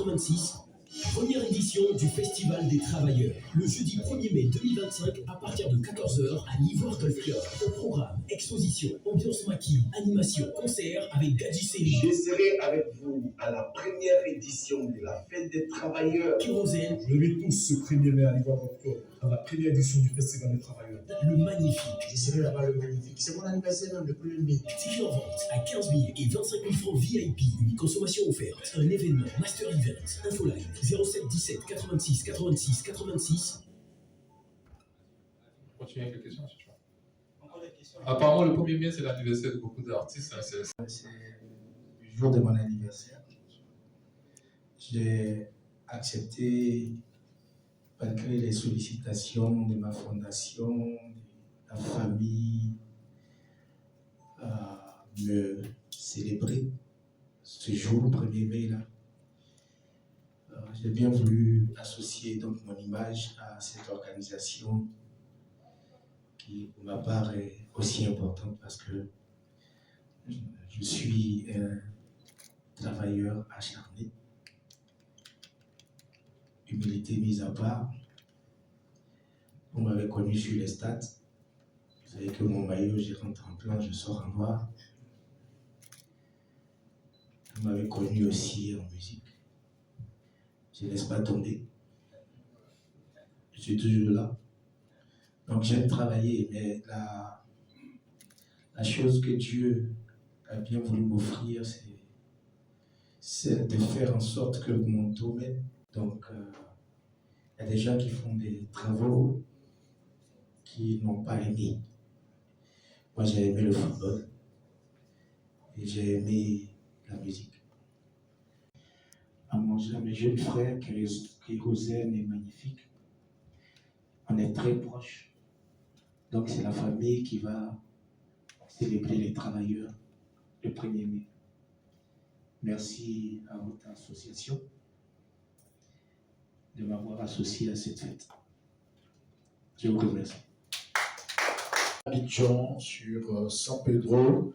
86, première édition du Festival des Travailleurs. Le jeudi 1er mai 2025 à partir de 14h à l'Ivoire Golf Club. Au programme, exposition, ambiance maquis, animation, concert avec Gadji Seli. Je serai avec vous à la première édition de la Fête des Travailleurs. Kérosène. Venez tous ce 1er mai à l'Ivoire Golf Club à la première édition du Festival des Travailleurs. Le Magnifique. Je serai là-bas le Magnifique. C'est mon anniversaire même le 1er mai. Tickets en vente à 15 000 et 25 000 francs VIP. Une consommation offerte. Un événement Master Event. Infoline 07 17 86 86 86. Continuez avec les questions, si tu veux. Apparemment, le 1er mai, c'est l'anniversaire de beaucoup d'artistes. C'est le jour de mon anniversaire. J'ai accepté, malgré les sollicitations de ma fondation, de la famille, me célébrer ce jour, 1er mai là. J'ai bien voulu associer donc mon image à cette organisation qui, pour ma part, est aussi importante parce que je suis un travailleur acharné. Humilité mise à part. Vous m'avez connu sur les stades. Vous savez que mon maillot, j'y rentre en blanc, je sors en noir. Vous m'avez connu aussi en musique. Je ne laisse pas tomber. Je suis toujours là. Donc j'aime travailler, mais la chose que Dieu a bien voulu m'offrir, c'est de faire en sorte que mon domaine, donc il y a des gens qui font des travaux qui n'ont pas aimé. Moi j'ai aimé le football et j'ai aimé la musique. À mes jeunes frères, Kérosène est magnifique. On est très proches. Donc c'est la famille qui va célébrer les travailleurs le 1er mai. Merci à votre association de m'avoir associé à cette fête. Je vous remercie. Abidjan, sur San Pedro,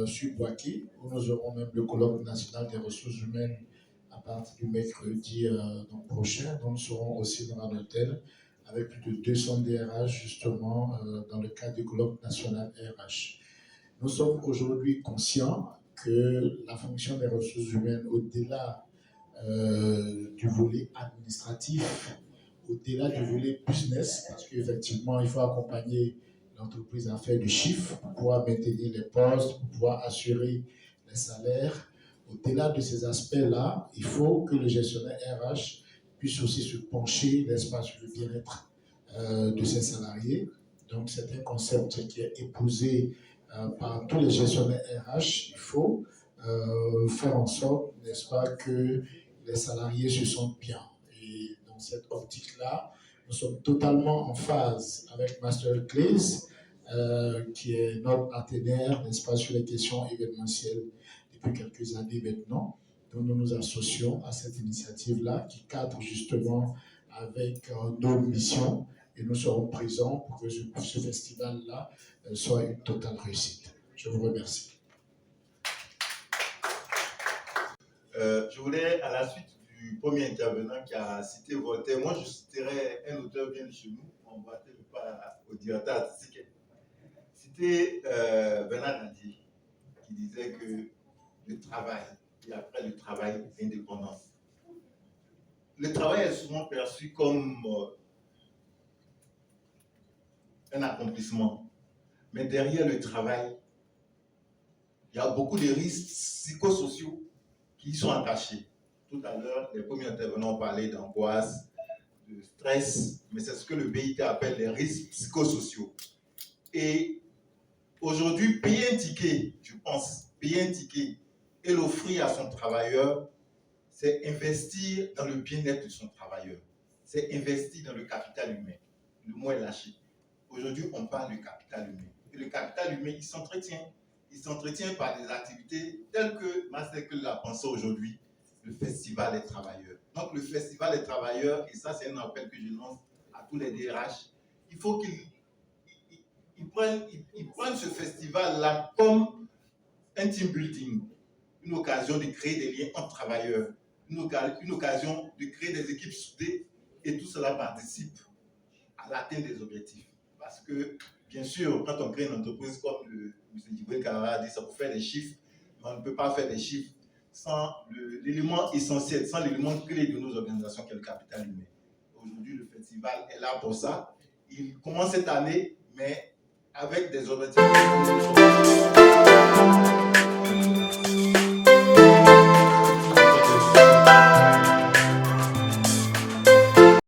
sur Boaké, où nous aurons même le colloque national des ressources humaines à partir du mercredi prochain. Donc nous serons aussi dans un hôtel avec plus de 200 DRH justement dans le cadre du colloque national RH. Nous sommes aujourd'hui conscients que la fonction des ressources humaines, au-delà du volet administratif, au-delà du volet business, parce qu'effectivement, il faut accompagner l'entreprise à faire du chiffre pour pouvoir maintenir les postes, pour pouvoir assurer les salaires. Au-delà de ces aspects-là, il faut que le gestionnaire RH puisse aussi se pencher, n'est-ce pas, sur le bien-être de ses salariés. Donc, c'est un concept qui est épousé par tous les gestionnaires RH. Il faut faire en sorte, n'est-ce pas, que les salariés se sentent bien. Et dans cette optique-là, nous sommes totalement en phase avec Masterclass, qui est notre partenaire, n'est-ce pas, sur les questions événementielles depuis quelques années maintenant. Donc, nous nous associons à cette initiative-là qui cadre justement avec nos missions et nous serons présents pour que ce festival-là soit une totale réussite. Je vous remercie. Je voulais, à la suite du premier intervenant qui a cité Voltaire, moi je citerai un auteur bien de chez nous, on ne battait pas au directeur artistique. C'était Bernard Nadier qui disait que le travail, et après le travail, l'indépendance. Le travail est souvent perçu comme un accomplissement, mais derrière le travail, il y a beaucoup de risques psychosociaux qui sont attachés. Tout à l'heure, les premiers intervenants ont parlé d'angoisse, de stress, mais c'est ce que le BIT appelle les risques psychosociaux. Et aujourd'hui, payer un ticket, je pense, payer un ticket et l'offrir à son travailleur, c'est investir dans le bien-être de son travailleur. C'est investir dans le capital humain. Le mot est lâché. Aujourd'hui, on parle du capital humain. Et le capital humain, il s'entretient. Il s'entretient par des activités telles que Masterclass l'a pensé aujourd'hui, le Festival des Travailleurs. Donc, le Festival des Travailleurs, et ça, c'est un appel que je lance à tous les DRH, il faut qu'ils prennent ce festival-là comme un team building, une occasion de créer des liens entre travailleurs, une occasion de créer des équipes soudées et tout cela participe à l'atteinte des objectifs. Parce que, bien sûr, quand on crée une entreprise, comme M. Djibril Kara a dit, ça peut faire des chiffres, mais on ne peut pas faire des chiffres sans l'élément essentiel, sans l'élément clé de nos organisations qui est le capital humain. Aujourd'hui, le festival est là pour ça. Il commence cette année, mais avec des objectifs.